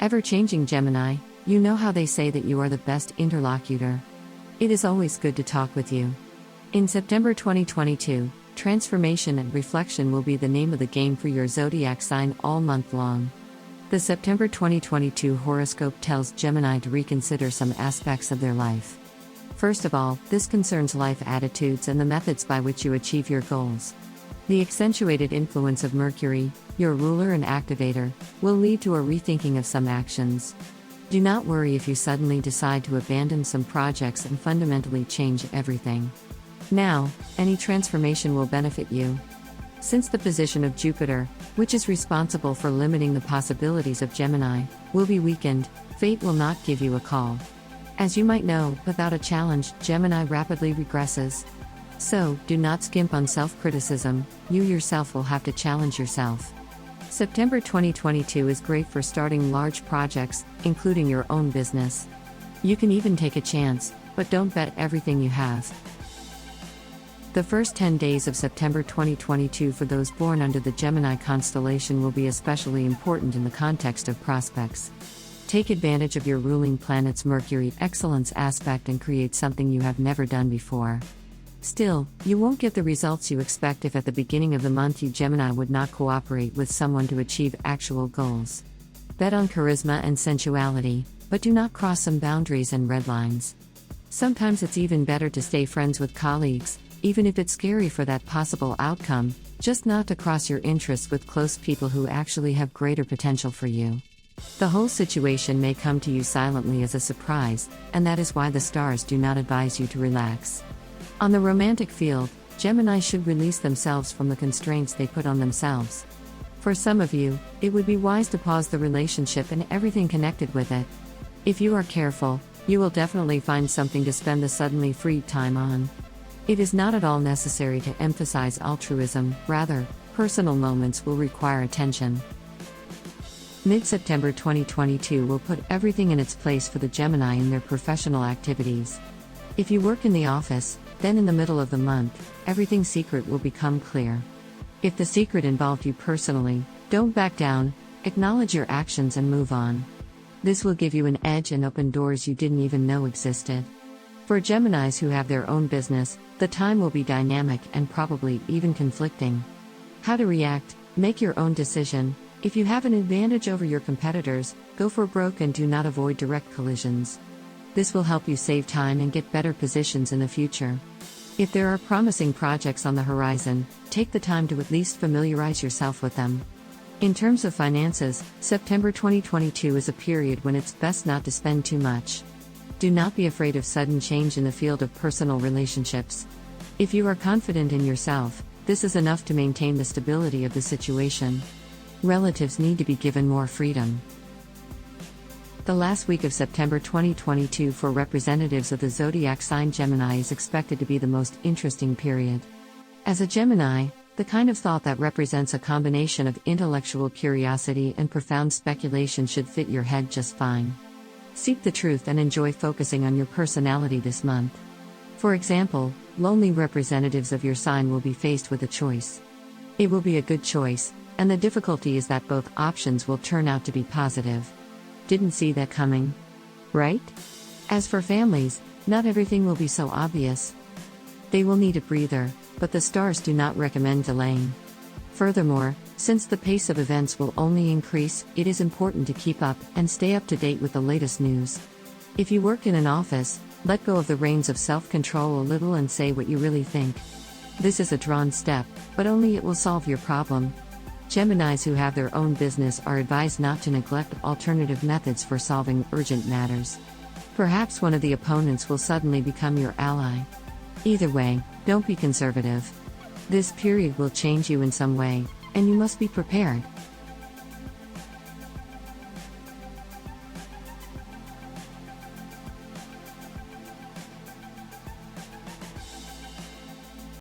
Ever-changing Gemini, you know how they say that you are the best interlocutor. It is always good to talk with you. In September 2022, transformation and reflection will be the name of the game for your zodiac sign all month long. The September 2022 horoscope tells Gemini to reconsider some aspects of their life. First of all, this concerns life attitudes and the methods by which you achieve your goals. The accentuated influence of Mercury, your ruler and activator, will lead to a rethinking of some actions. Do not worry if you suddenly decide to abandon some projects and fundamentally change everything. Now, any transformation will benefit you. Since the position of Jupiter, which is responsible for limiting the possibilities of Gemini, will be weakened, fate will not give you a call. As you might know, without a challenge, Gemini rapidly regresses. So, do not skimp on self-criticism, you yourself will have to challenge yourself. September 2022 is great for starting large projects, including your own business. You can even take a chance, but don't bet everything you have. The first 10 days of September 2022 for those born under the Gemini constellation will be especially important in the context of prospects. Take advantage of your ruling planet's Mercury excellence aspect and create something you have never done before. Still, you won't get the results you expect if at the beginning of the month you Gemini would not cooperate with someone to achieve actual goals. Bet on charisma and sensuality, but do not cross some boundaries and red lines. Sometimes it's even better to stay friends with colleagues, even if it's scary for that possible outcome, just not to cross your interests with close people who actually have greater potential for you. The whole situation may come to you silently as a surprise, and that is why the stars do not advise you to relax. On the romantic field, Gemini should release themselves from the constraints they put on themselves. For some of you, it would be wise to pause the relationship and everything connected with it. If you are careful, you will definitely find something to spend the suddenly freed time on. It is not at all necessary to emphasize altruism, rather, personal moments will require attention. Mid-September 2022 will put everything in its place for the Gemini in their professional activities. If you work in the office, then in the middle of the month, everything secret will become clear. If the secret involved you personally, don't back down, acknowledge your actions and move on. This will give you an edge and open doors you didn't even know existed. For Geminis who have their own business, the time will be dynamic and probably even conflicting. How to react? Make your own decision. If you have an advantage over your competitors, go for broke and do not avoid direct collisions. This will help you save time and get better positions in the future. If there are promising projects on the horizon, take the time to at least familiarize yourself with them. In terms of finances, September 2022 is a period when it's best not to spend too much. Do not be afraid of sudden change in the field of personal relationships. If you are confident in yourself, this is enough to maintain the stability of the situation. Relatives need to be given more freedom. The last week of September 2022 for representatives of the zodiac sign Gemini is expected to be the most interesting period. As a Gemini, the kind of thought that represents a combination of intellectual curiosity and profound speculation should fit your head just fine. Seek the truth and enjoy focusing on your personality this month. For example, lonely representatives of your sign will be faced with a choice. It will be a good choice, and the difficulty is that both options will turn out to be positive. Didn't see that coming, right? As for families, not everything will be so obvious. They will need a breather, but the stars do not recommend delaying. Furthermore, since the pace of events will only increase, it is important to keep up and stay up to date with the latest news. If you work in an office, let go of the reins of self-control a little and say what you really think. This is a drawn step, but only it will solve your problem. Geminis who have their own business are advised not to neglect alternative methods for solving urgent matters. Perhaps one of the opponents will suddenly become your ally. Either way, don't be conservative. This period will change you in some way, and you must be prepared.